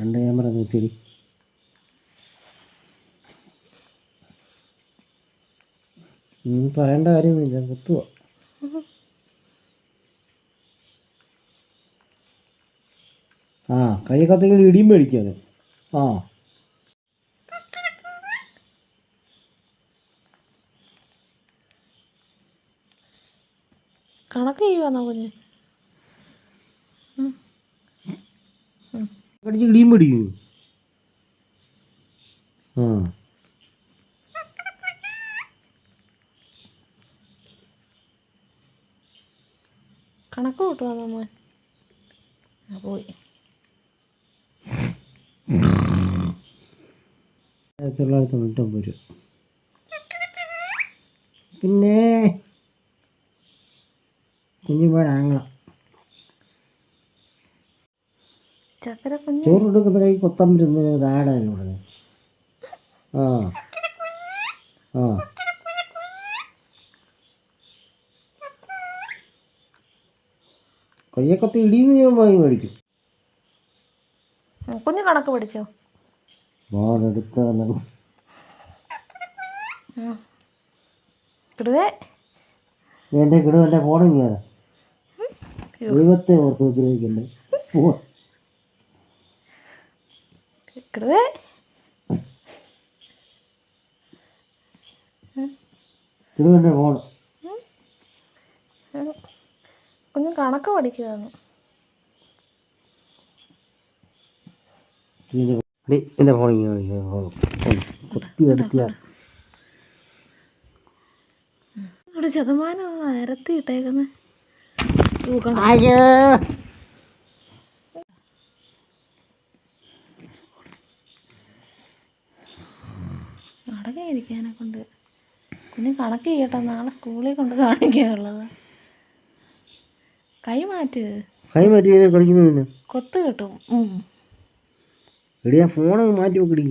Front camera നിർത്തിയിടി. പറയേണ്ട കാര്യമൊന്നുമില്ല, കുത്തുക. ആ കൈ കത്തിങ്ങനെ ഇടിയും മേടിക്കാതെ. ആ കണക്ക് ചെയ്യുവാന്നോ കുഞ്ഞ്? കടിച്ച് ഇടിയും മേടിക്കും. ആ കണക്ക് കൂട്ടുവാന്നോ മോൻ? പോയി 1990 രൂപ. പിന്നെ കുഞ്ഞുമോടെ ആങ്ങള ചക്കര കുഞ്ഞ് ചോറ് കൊടുക്കുന്ന കൈ കൊത്തം വരുന്ന താടാണ് പറഞ്ഞത്. ആ ആ കയ്യൊക്കത്ത് ഇടിയെന്ന് ഞാൻ വാങ്ങി മേടിക്കും. കുഞ്ഞ് കണക്ക് പഠിച്ചോ? ബോർഡെടുത്ത് കിടുവേ എൻ്റെ കിടുവൻ്റെ ഫോണും കയറാം. ദൈവത്തെ ഓർത്ത് ഉപദ്രവിക്കണ്ടേ. കിടുവേ കിടുവൻ്റെ ഫോൺ. കുഞ്ഞ് കണക്ക് പഠിക്കുവാന്ന്. എൻ്റെ ഫോണിൽ കുത്തി എടുക്കുക. ഇവിടെ ശതമാനം നിരത്തി ഇട്ടേക്കുന്നത്. അടങ്ങിയിരിക്കാനെ കൊണ്ട് കുഞ്ഞ് കണക്ക് ചെയ്യട്ടെ, നാളെ സ്കൂളിൽ കൊണ്ട് കാണിക്കാനുള്ളത്. കൈ മാറ്റി കളിക്കുന്നതിന് കൊത്ത് കിട്ടും. എടിയാ ഫോൺ മാറ്റി വെക്കടി.